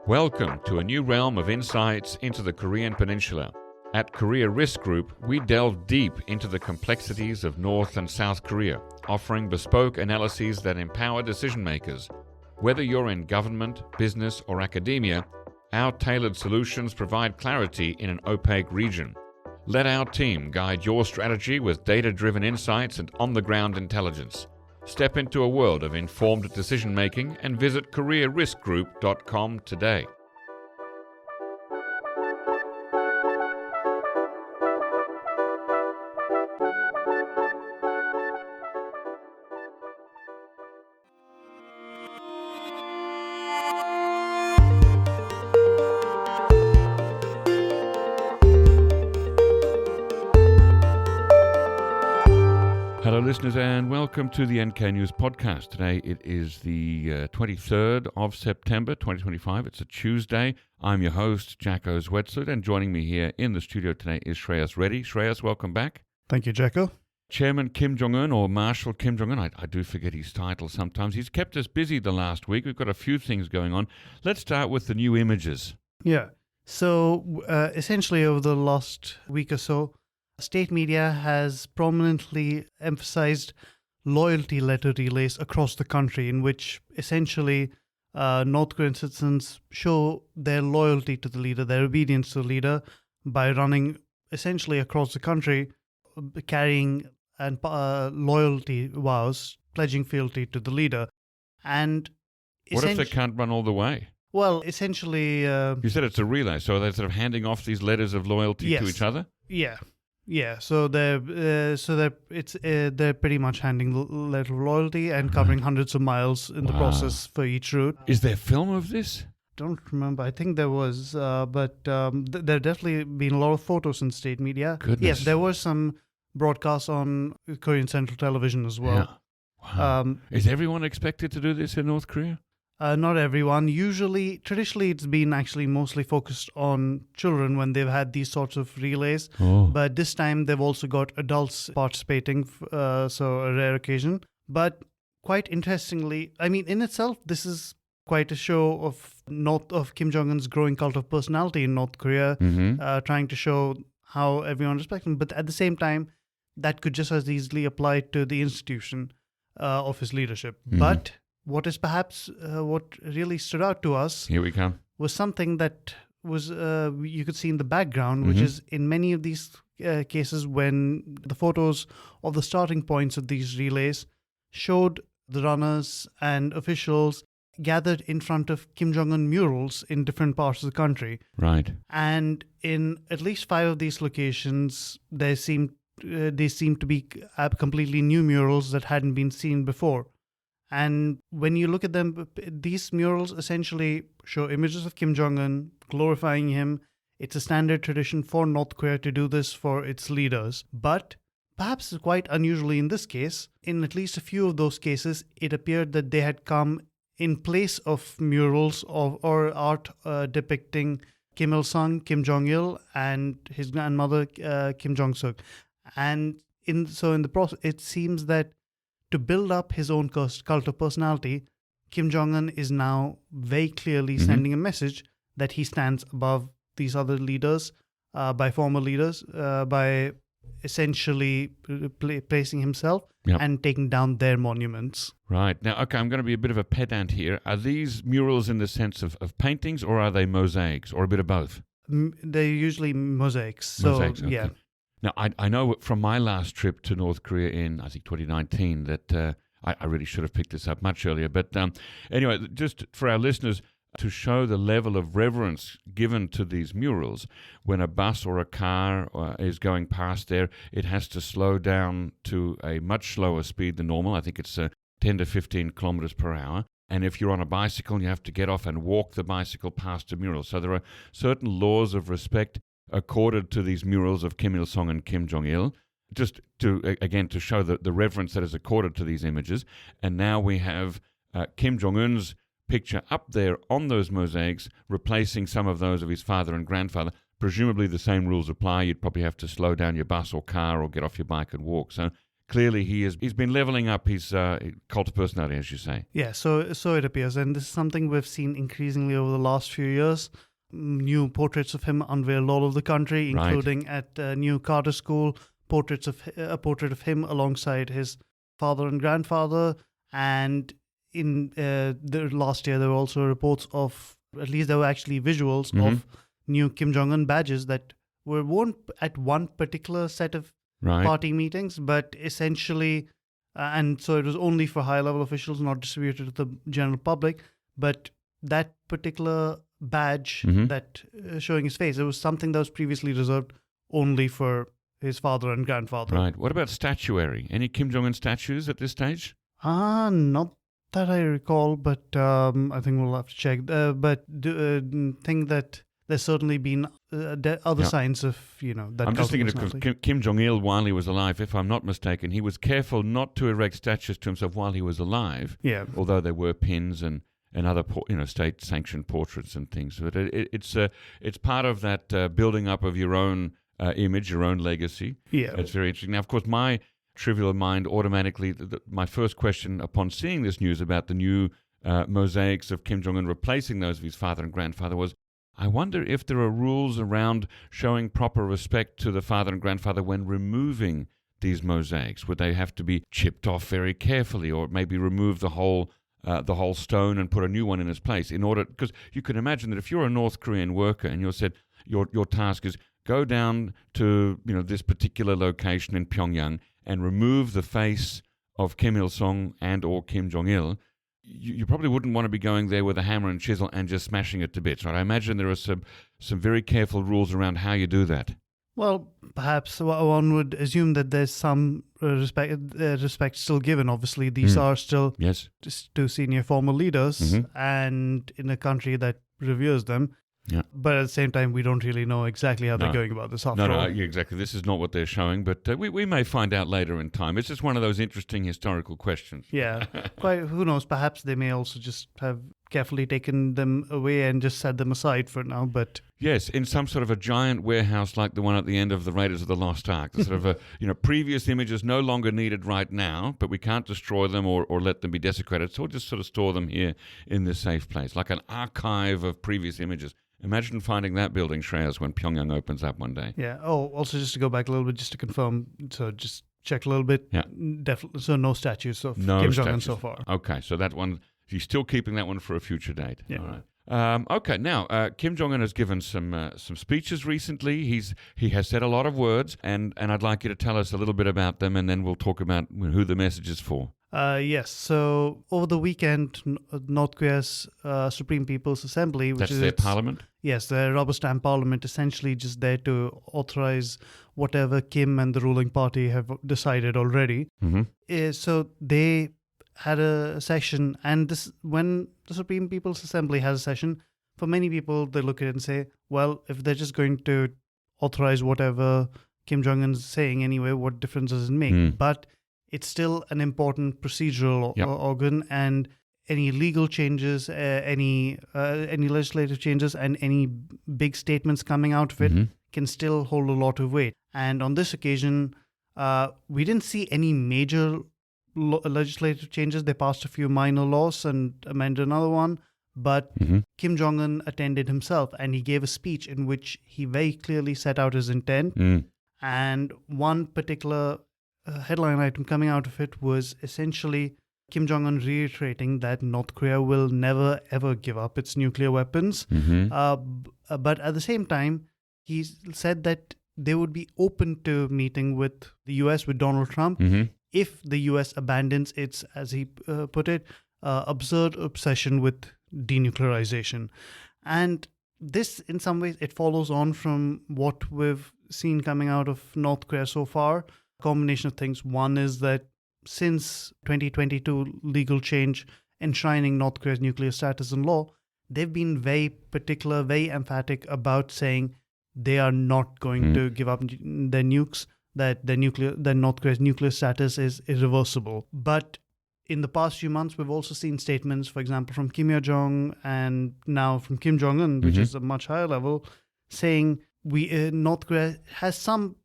Welcome to a new realm of insights into the Korean Peninsula. At Korea Risk Group, we delve deep into the complexities of North and South Korea, offering bespoke analyses that empower decision makers. Whether you're in government, business, or academia, our tailored solutions provide clarity in an opaque region. Let our team guide your strategy with data-driven insights and on-the-ground intelligence. Step into a world of informed decision-making and visit KoreaRiskGroup.com today. Hello listeners and welcome to the NK News podcast. Today it is the 23rd of September 2025. It's a Tuesday. I'm your host, Jacco Zwetsloot, and joining me here in the studio today is Shreyas Reddy. Shreyas, welcome back. Thank you, Jacco. Chairman Kim Jong Un, or Marshal Kim Jong Un, I do forget his title sometimes. He's kept us busy the last week. We've got a few things going on. Let's start with the new images. Yeah. So essentially over the last week or so, state media has prominently emphasized loyalty letter relays across the country, in which essentially North Korean citizens show their loyalty to the leader, their obedience to the leader, by running essentially across the country, carrying and loyalty vows, pledging fealty to the leader. And what if they can't run all the way? Well, essentially, you said it's a relay, so they're sort of handing off these letters of loyalty to each other. Yeah, so they're pretty much handing the letter of loyalty and covering hundreds of miles in the process for each route. Is there film of this? Don't remember. I think there was, but there definitely been a lot of photos in state media. Goodness. Yes, there were some broadcasts on Korean Central Television as well. Yeah. Wow. Is everyone expected to do this in North Korea? Not everyone. Traditionally, it's been actually mostly focused on children when they've had these sorts of relays. But this time, they've also got adults participating, so a rare occasion. But quite interestingly, I mean, in itself, this is quite a show of Kim Jong Un's growing cult of personality in North Korea, trying to show how everyone respects him. But at the same time, that could just as easily apply to the institution of his leadership. But what is perhaps what really stood out to us Here we come. was something that was you could see in the background, which is in many of these cases when the photos of the starting points of these relays showed the runners and officials gathered in front of Kim Jong Un murals in different parts of the country. Right. And in at least 5 of these locations, they seemed to be completely new murals that hadn't been seen before. And when you look at them, these murals essentially show images of Kim Jong Un, glorifying him. It's a standard tradition for North Korea to do this for its leaders. But perhaps quite unusually in this case, in at least a few of those cases, it appeared that they had come in place of murals or art depicting Kim Il-sung, Kim Jong-il, and his grandmother, Kim Jong-suk. And in the process, it seems that to build up his own cult of personality, Kim Jong-un is now very clearly sending a message that he stands above these other leaders, former leaders, by essentially placing himself and taking down their monuments. Right. Now, okay, I'm going to be a bit of a pedant here. Are these murals in the sense of paintings, or are they mosaics, or a bit of both? They're usually mosaics. So, mosaics, okay. Yeah. Now, I know from my last trip to North Korea in, I think, 2019, that I really should have picked this up much earlier. But anyway, just for our listeners, to show the level of reverence given to these murals, when a bus or a car is going past there, it has to slow down to a much slower speed than normal. I think it's 10 to 15 kilometers per hour. And if you're on a bicycle, you have to get off and walk the bicycle past a mural. So there are certain laws of respect accorded to these murals of Kim Il-sung and Kim Jong-il, just to show the reverence that is accorded to these images. And now we have Kim Jong-un's picture up there on those mosaics, replacing some of those of his father and grandfather. Presumably the same rules apply. You'd probably have to slow down your bus or car or get off your bike and walk. So clearly he's been leveling up his cult of personality, as you say. Yeah, so it appears, and this is something we've seen increasingly over the last few years. New portraits of him unveiled all over the country, including at New Carter School, a portrait of him alongside his father and grandfather. And in the last year, there were also reports of, at least there were actually visuals of new Kim Jong Un badges that were worn at one particular set of party meetings, but essentially, and so it was only for high-level officials, not distributed to the general public. But that particular badge that showing his face, it was something that was previously reserved only for his father and grandfather. Right. What about statuary? Any Kim Jong Un statues at this stage? Not that I recall, but I think we'll have to check. But think that there's certainly been other signs of, that. I'm just thinking of Kim Jong-il while he was alive. If I'm not mistaken, he was careful not to erect statues to himself while he was alive. Yeah. Although there were pins and other state-sanctioned portraits and things. But it's part of that building up of your own image, your own legacy. Yeah. It's very interesting. Now, of course, my trivial mind automatically, my first question upon seeing this news about the new mosaics of Kim Jong-un replacing those of his father and grandfather was, I wonder if there are rules around showing proper respect to the father and grandfather when removing these mosaics. Would they have to be chipped off very carefully, or maybe remove the whole stone and put a new one in its place? In order, because you can imagine that if you're a North Korean worker and you're said your task is go down to this particular location in Pyongyang and remove the face of Kim Il Sung and or Kim Jong Il, you probably wouldn't want to be going there with a hammer and chisel and just smashing it to bits, right? I imagine there are some very careful rules around how you do that. Well, perhaps one would assume that there's some respect still given. Obviously, these are still just two senior former leaders, and in a country that reveres them. Yeah. But at the same time, we don't really know exactly how they're going about this after all. No, exactly. This is not what they're showing, but we may find out later in time. It's just one of those interesting historical questions. Yeah. Who knows? Perhaps they may also just have carefully taken them away and just set them aside for now. But yes, in some sort of a giant warehouse like the one at the end of the Raiders of the Lost Ark. The sort of previous images no longer needed right now, but we can't destroy them or let them be desecrated. So we'll just sort of store them here in this safe place, like an archive of previous images. Imagine finding that building, Shreyas, when Pyongyang opens up one day. Yeah. Oh, also just to go back a little bit, just to confirm, so just check a little bit. Yeah. Definitely. So no statues of Kim Jong Un so far. Okay, so that one, he's still keeping that one for a future date. Yeah. All right. Okay, now Kim Jong Un has given some speeches recently. He has said a lot of words, and I'd like you to tell us a little bit about them, and then we'll talk about who the message is for. Yes. So over the weekend, North Korea's Supreme People's Assembly, which is their parliament. Yes, the rubber stamp parliament, essentially just there to authorize whatever Kim and the ruling party have decided already. So they had a session, and when the Supreme People's Assembly has a session, for many people they look at it and say, well, if they're just going to authorize whatever Kim Jong Un is saying anyway, what difference does it make? But it's still an important procedural organ, and any legal changes, any legislative changes, and any big statements coming out of it can still hold a lot of weight. And on this occasion, we didn't see any major legislative changes. They passed a few minor laws and amended another one. But Kim Jong Un attended himself, and he gave a speech in which he very clearly set out his intent. And one particular headline item coming out of it was essentially Kim Jong Un reiterating that North Korea will never ever give up its nuclear weapons. But at the same time, he said that they would be open to meeting with the US, with Donald Trump, if the US abandons its, as he put it, absurd obsession with denuclearization. And this, in some ways, it follows on from what we've seen coming out of North Korea so far. A combination of things. One is that since 2022 legal change enshrining North Korea's nuclear status in law, they've been very particular, very emphatic about saying they are not going to give up their nukes, that North Korea's nuclear status is irreversible. But in the past few months, we've also seen statements, for example, from Kim Yo-jong and now from Kim Jong Un, which is a much higher level, saying North Korea has some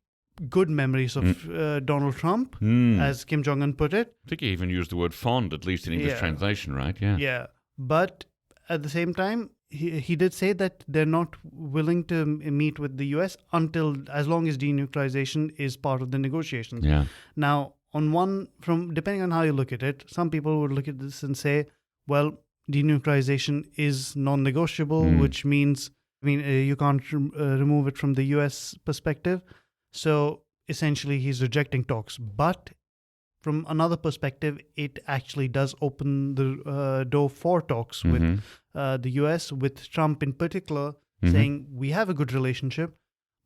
good memories of Donald Trump, as Kim Jong Un put it. I think he even used the word fond, at least in English translation, right? Yeah. Yeah. But at the same time, he did say that they're not willing to meet with the US as long as denuclearization is part of the negotiations. Yeah. Now, depending on how you look at it, some people would look at this and say, well, denuclearization is non-negotiable, which means, you can't remove it from the US perspective. So essentially, he's rejecting talks. But from another perspective, it actually does open the door for talks with the US, with Trump in particular, saying we have a good relationship,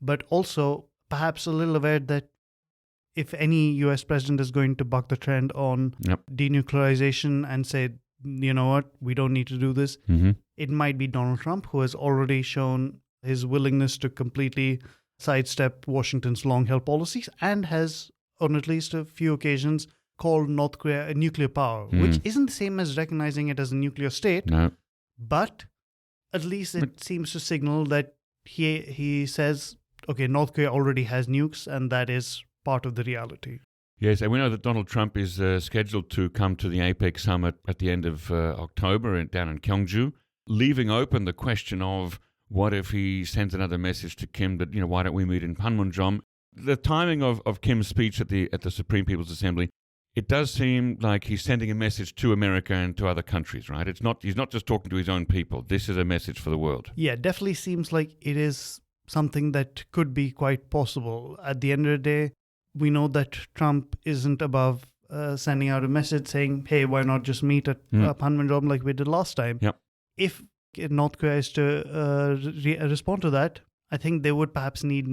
but also perhaps a little aware that if any US president is going to buck the trend on denuclearization and say, you know what, we don't need to do this, it might be Donald Trump, who has already shown his willingness to completely sidestep Washington's long-held policies and has, on at least a few occasions, called North Korea a nuclear power, which isn't the same as recognizing it as a nuclear state. No. But at least it seems to signal that he says, okay, North Korea already has nukes, and that is part of the reality. Yes, and we know that Donald Trump is scheduled to come to the APEC summit at the end of October down in Gyeongju, leaving open the question of what if he sends another message to Kim that, why don't we meet in Panmunjom? The timing of Kim's speech at the Supreme People's Assembly, it does seem like he's sending a message to America and to other countries, right? He's not just talking to his own people. This is a message for the world. Yeah, definitely seems like it is something that could be quite possible. At the end of the day, we know that Trump isn't above sending out a message saying, hey, why not just meet at Panmunjom like we did last time? Yep. If North Korea is to respond to that, I think they would perhaps need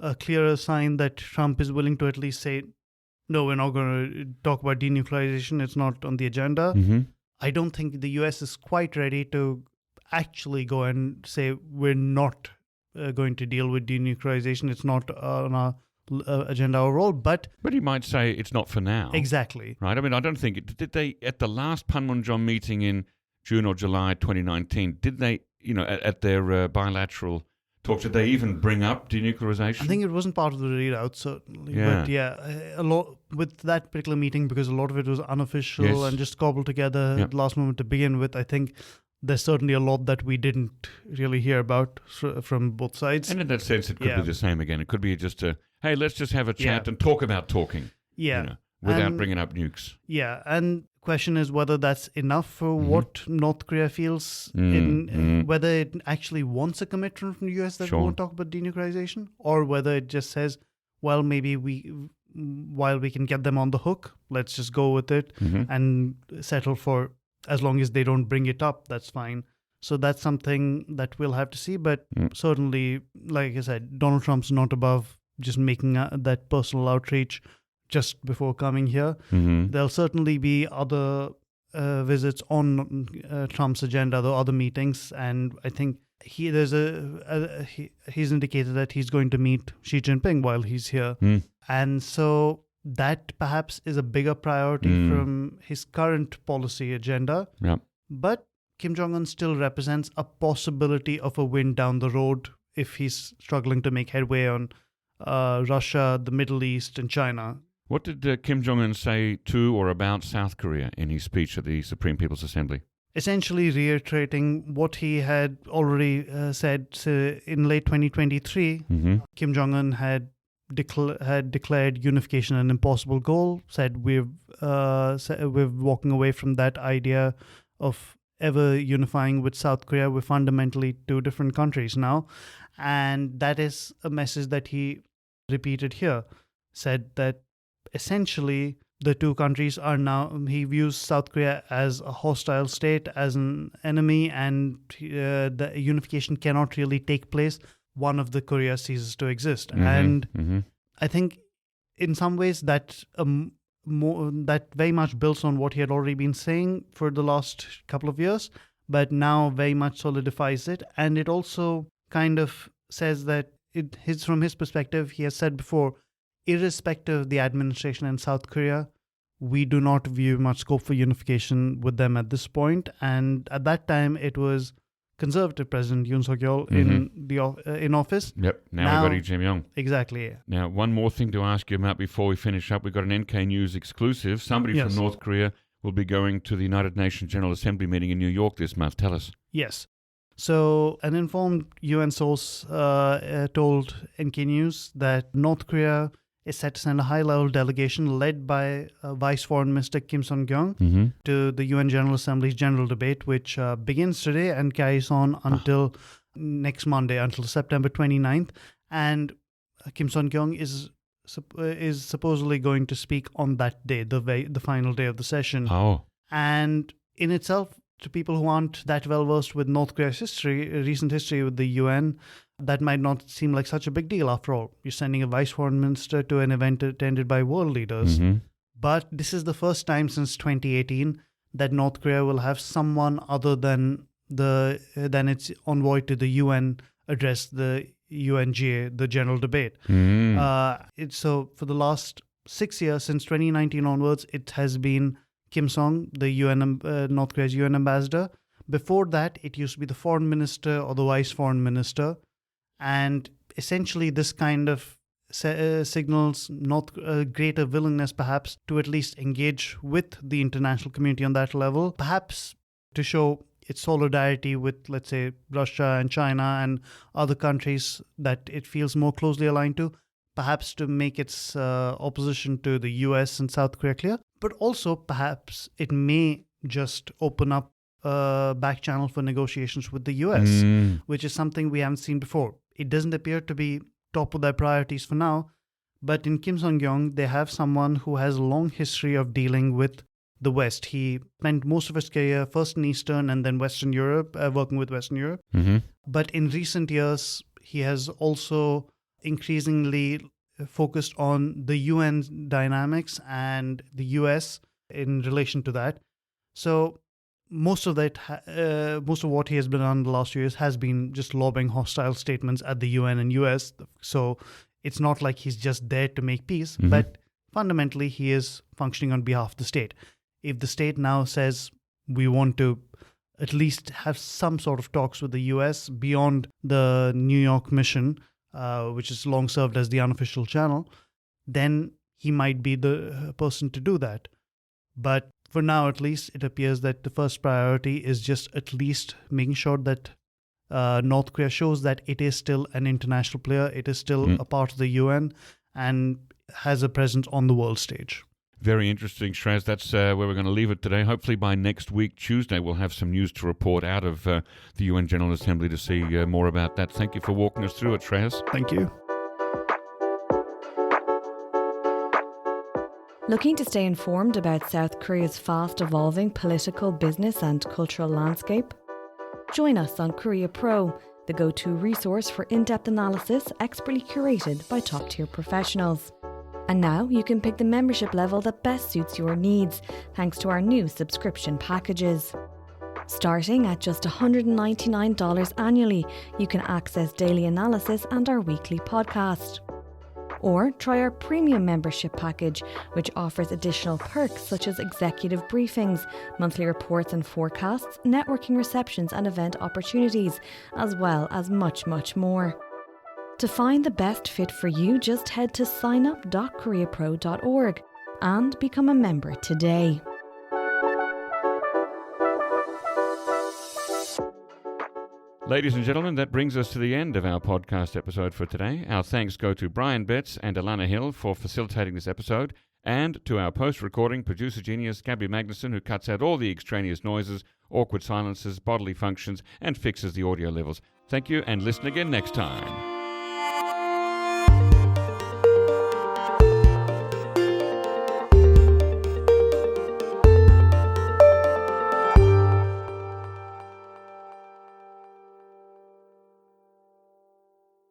a clearer sign that Trump is willing to at least say, no, we're not going to talk about denuclearization. It's not on the agenda. I don't think the US is quite ready to actually go and say we're not going to deal with denuclearization. It's not on our agenda or role, but he might say it's not for now. Exactly. Right? I don't think did they at the last Panmunjom meeting in June or July 2019, did they, at their bilateral talks, did they even bring up denuclearization? I think it wasn't part of the readout, certainly. Yeah. But a lot with that particular meeting, because a lot of it was unofficial and just cobbled together at the last moment to begin with, I think there's certainly a lot that we didn't really hear about from both sides. And in that sense, it could be the same again. It could be just hey, let's just have a chat and talk about talking. Yeah. Without bringing up nukes. Yeah, and question is whether that's enough for what North Korea feels, whether it actually wants a commitment from the US that we won't talk about denuclearization, or whether it just says, well, maybe while we can get them on the hook, let's just go with it and settle for, as long as they don't bring it up, that's fine. So that's something that we'll have to see, but certainly, like I said, Donald Trump's not above just making that personal outreach just before coming here. There'll certainly be other visits on Trump's agenda, the other meetings, and I think he's indicated that he's going to meet Xi Jinping while he's here. And so that perhaps is a bigger priority from his current policy agenda. Yeah. But Kim Jong Un still represents a possibility of a win down the road if he's struggling to make headway on Russia, the Middle East, and China. What did Kim Jong Un say to or about South Korea in his speech at the Supreme People's Assembly? Essentially reiterating what he had already said in late 2023. Kim Jong Un had declared unification an impossible goal. Said we're walking away from that idea of ever unifying with South Korea. We're fundamentally two different countries now, and that is a message that he repeated here. Said that essentially the two countries are now, he views South Korea as a hostile state, as an enemy, and the unification cannot really take place. One of the Korea ceases to exist. And I think in some ways that that very much builds on what he had already been saying for the last couple of years, but now very much solidifies it. And it also kind of says that from his perspective, he has said before, irrespective of the administration in South Korea, we do not view much scope for unification with them at this point. And at that time, it was Conservative President Yoon Suk-yeol in office. Yep. Now we've got Lee Jae-myung. Exactly. Yeah. Now, one more thing to ask you about before we finish up. We've got an NK News exclusive. Somebody from North Korea will be going to the United Nations General Assembly meeting in New York this month. Tell us. Yes. So an informed UN source told NK News that North Korea is set to send a high-level delegation led by Vice Foreign Minister Kim Jong Un to the UN General Assembly's general debate, which begins today and carries on until next Monday, until September 29th. And Kim Jong Un is supposedly going to speak on that day, the final day of the session. Oh. And in itself, to people who aren't that well versed with North Korea's recent history with the UN, that might not seem like such a big deal after all. You're sending a vice foreign minister to an event attended by world leaders. But this is the first time since 2018 that North Korea will have someone other than its envoy to the UN address the UNGA, the general debate. So for the last 6 years, since 2019 onwards, it has been Kim Song, the North Korea's UN ambassador. Before that, it used to be the foreign minister or the vice foreign minister. And essentially, this kind of signals not a greater willingness, perhaps, to at least engage with the international community on that level, perhaps to show its solidarity with, let's say, Russia and China and other countries that it feels more closely aligned to, perhaps to make its opposition to the US and South Korea clear. But also, perhaps, it may just open up a back channel for negotiations with the US, which is something we haven't seen before. It doesn't appear to be top of their priorities for now, but in Kim Jong-un, they have someone who has a long history of dealing with the West. He spent most of his career first in Eastern and then Western Europe, working with Western Europe. But in recent years, he has also increasingly focused on the UN dynamics and the US in relation to that. So most of what he has been on the last few years has been just lobbying hostile statements at the UN and US. So it's not like he's just there to make peace, but fundamentally he is functioning on behalf of the state. If the state now says we want to at least have some sort of talks with the US beyond the New York mission, which has long served as the unofficial channel, then he might be the person to do that. But for now, at least, it appears that the first priority is just at least making sure that North Korea shows that it is still an international player, it is still a part of the UN, and has a presence on the world stage. Very interesting, Shreyas. That's where we're going to leave it today. Hopefully by next week, Tuesday, we'll have some news to report out of the UN General Assembly to see more about that. Thank you for walking us through it, Shreyas. Thank you. Looking to stay informed about South Korea's fast-evolving political, business and cultural landscape? Join us on Korea Pro, the go-to resource for in-depth analysis expertly curated by top-tier professionals. And now you can pick the membership level that best suits your needs, thanks to our new subscription packages. Starting at just $199 annually, you can access daily analysis and our weekly podcast. Or try our premium membership package, which offers additional perks such as executive briefings, monthly reports and forecasts, networking receptions and event opportunities, as well as much, much more. To find the best fit for you, just head to signup.koreapro.org and become a member today. Ladies and gentlemen, that brings us to the end of our podcast episode for today. Our thanks go to Brian Betts and Alana Hill for facilitating this episode, and to our post-recording producer genius Gabby Magnuson, who cuts out all the extraneous noises, awkward silences, bodily functions, and fixes the audio levels. Thank you, and listen again next time.